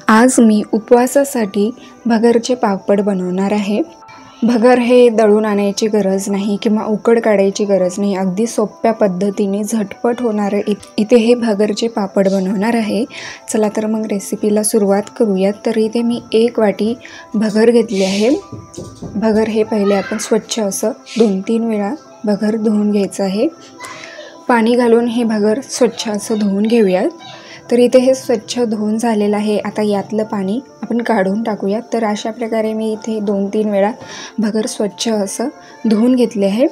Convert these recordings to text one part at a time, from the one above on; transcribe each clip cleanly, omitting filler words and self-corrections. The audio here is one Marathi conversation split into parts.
आज मी उपवासासाठी भगरचे पापड बनवणार आहे। भगर हे दळून आणायची गरज नाही किंवा उकड काढायची गरज नाही, अगदी सोप्या पद्धतीने झटपट होणारे इथे हे भगरचे पापड बनवणार आहे। चला तर मग रेसिपीला सुरुवात करूयात। तर इथे मी 1 वाटी भगर घेतली आहे। भगर हे पहिले आपण स्वच्छ असं 2-3 वेळा भगर धुवून घ्यायचं आहे। पाणी घालून हे भगर स्वच्छ असं धुवून घेऊयात। तर इथे हे स्वच्छ धुवून झालेलं आहे। आता यातलं पाणी आपण काढून टाकूयात। तर अशा प्रकारे मी इथे 2-3 वेळा भगर स्वच्छ असं धुवून घेतले आहे।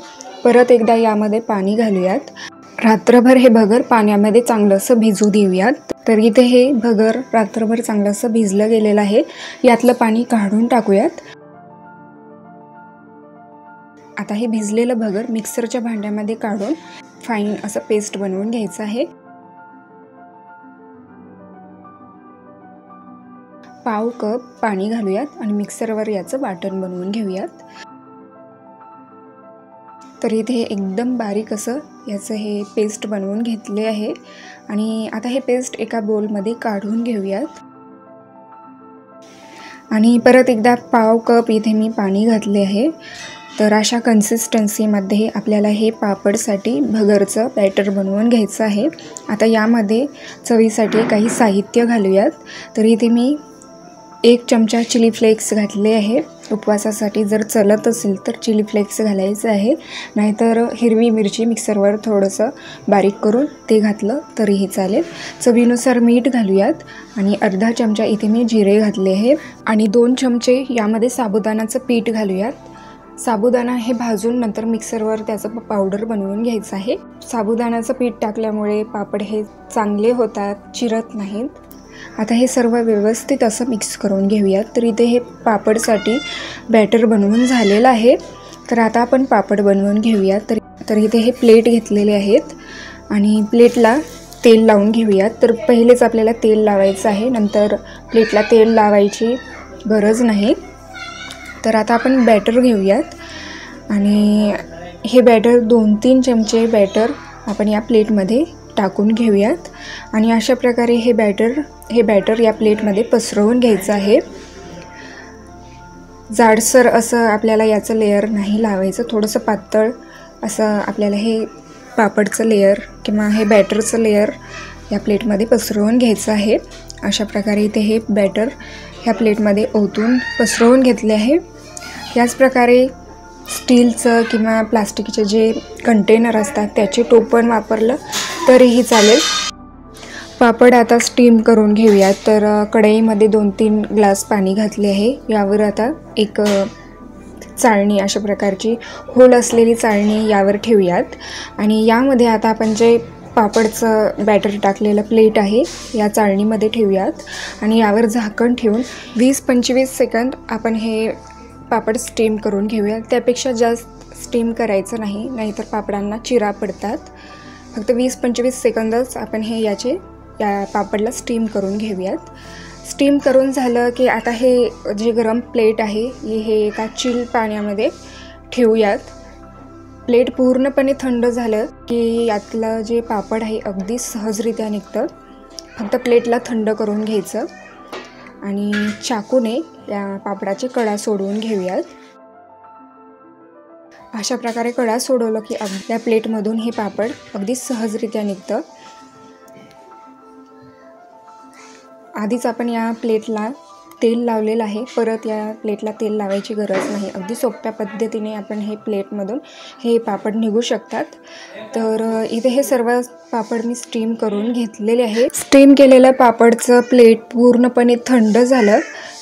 परत एकदा यामध्ये पाणी घालूयात। रात्रभर हे भगर पाण्यामध्ये चांगलं असं भिजू देऊयात। तर इथे हे भगर रात्रभर चांगलं असं भिजलं गेलेलं आहे। यातलं पाणी काढून टाकूयात। आता हे भिजलेलं भगर मिक्सरच्या भांड्यामध्ये काढून फाईन असं पेस्ट बनवून घ्यायचं आहे। पाव कप पाणी घालूयात आणि मिक्सरवर याचं वाटण बनवून घेऊयात। तर इथे एकदम बारीक असं याचं हे पेस्ट बनवून घेतले आहे आणि आता हे पेस्ट एका बोलमध्ये काढून घेऊयात। आणि परत एकदा पाव कप इथे मी पाणी घातले आहे। तर अशा कन्सिस्टन्सीमध्ये आपल्याला हे पापडसाठी भगरचं बॅटर बनवून घ्यायचं आहे। आता यामध्ये चवीसाठी काही साहित्य घालूयात। तर इथे मी 1 चमचा चिली फ्लेक्स घातले आहे। उपवासासाठी जर चलत असेल तर चिली फ्लेक्स घालायचं आहे, नाहीतर हिरवी मिरची मिक्सरवर थोडंसं बारीक करून ते घातलं तरीही चालेल। चवीनुसार मीठ घालूयात आणि अर्धा चमचा इथे मी जिरे घातले आहे आणि 2 चमचे यामध्ये साबुदाण्याचं पीठ घालूयात। साबुदाणा हे भाजून नंतर मिक्सरवर त्याचं पावडर बनवून घ्यायचं आहे। साबुदाण्याचं पीठ टाकल्यामुळे पापड हे चांगले होतात, चिरत नाहीत। आता हे सर्व व्यवस्थित असं मिक्स करून घेऊयात। तर इथे हे पापडसाठी बॅटर बनवून झालेलं आहे। तर आता आपण पापड बनवून घेऊयात। तर इथे हे प्लेट घेतलेले आहेत आणि प्लेटला तेल लावून घेऊयात। तर पहिलेच आपल्याला तेल लावायचं आहे, नंतर प्लेटला तेल लावायची गरज नाही। तर आता आपण बॅटर घेऊयात आणि हे बॅटर 2-3 चमचे बॅटर आपण या प्लेटमध्ये टाकून घेऊयात आणि अशा प्रकारे हे बॅटर या प्लेटमध्ये पसरवून घ्यायचं आहे। जाडसर असं आपल्याला याचं लेयर नाही लावायचं, थोडंसं पातळ असं आपल्याला हे पापडचं लेयर किंवा हे बॅटरचं लेयर या प्लेटमध्ये पसरवून घ्यायचं आहे। अशा प्रकारे इथे हे बॅटर ह्या प्लेटमध्ये ओतून पसरवून घेतले आहे। याच प्रकारे स्टीलचं किंवा प्लास्टिकचे जे कंटेनर असतात त्याचे टोपण वापरलं तरीही चालेल। पापड आता स्टीम करून घेऊयात। तर कढईमध्ये 2-3 ग्लास पाणी घातले आहे। यावर आता एक चाळणी, अशा प्रकारची होल असलेली चाळणी यावर ठेवूयात आणि यामध्ये आता आपण जे पापडचं बॅटर टाकलेलं प्लेट आहे या चाळणीमध्ये ठेवूयात आणि यावर झाकण ठेवून 20-25 सेकंद आपण हे पापड स्टीम करून घेऊयात। त्यापेक्षा जास्त स्टीम करायचं नाही, नाहीतर पापडांना चिरा पडतात। फक्त 20-25 सेकंदच आपण या पापडला स्टीम करून घेऊयात। स्टीम करून झालं की आता हे जे गरम प्लेट आहे हे एका चिल पाण्यामध्ये ठेवूयात। प्लेट पूर्णपणे थंड झालं की यातलं जे पापड आहे अगदी सहजरित्या निघतं। फक्त प्लेटला थंड करून घ्यायचं आणि चाकूने या पापडाचे कडा सोडवून घेऊयात। अशा प्रकारे कडा सोडवलं की आपल्या प्लेटमधून हे पापड अगदी सहजरित्या निघतं। आधीच आपण या प्लेटला तेल लावलेलं आहे, परत या प्लेटला तेल लावायची गरज नाही। अगदी सोप्या पद्धतीने आपण हे प्लेटमधून हे पापड निघू शकतात। तर इथे हे सर्व पापड मी स्टीम करून घेतलेले आहे। स्टीम केलेलं पापडचं प्लेट पूर्णपणे थंड झालं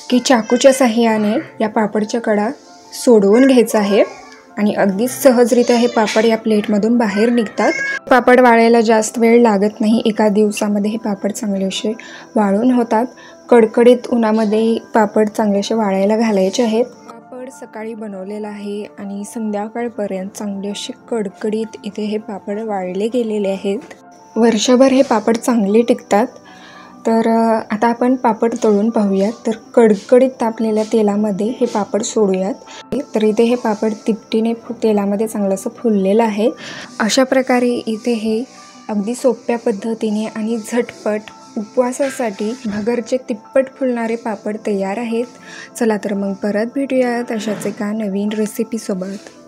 की चाकूच्या साहाय्याने या पापडच्या कडा सोडवून घ्यायचा आहे आणि अगदी सहजरित्या हे पापड या प्लेटमधून बाहेर निघतात। पापड वाळायला जास्त वेळ लागत नाही, एका दिवसामध्ये हे पापड चांगले असे वाळून होतात। कडकडीत उन्हामध्ये पापड चांगले असे वाळायला घालायचे आहेत। पापड सकाळी बनवलेला आहे आणि संध्याकाळपर्यंत चांगले असे कडकडीत इथे हे पापड वाळले गेलेले आहेत। वर्षभर हे पापड चांगले टिकतात। तर आता आपण पापड तळून पाहूयात। तर कडकडीत तापलेल्या तेलामध्ये हे पापड सोडूयात। तर इथे हे पापड तिपटीने तेलामध्ये चांगलं असं फुललेलं आहे। अशा प्रकारे इथे हे अगदी सोप्या पद्धतीने आणि झटपट उपवासासाठी भगरचे तिप्पट फुलणारे पापड तयार आहेत. चला तर मग परत भेटूयात अशाच एका नवीन रेसिपीसोबत.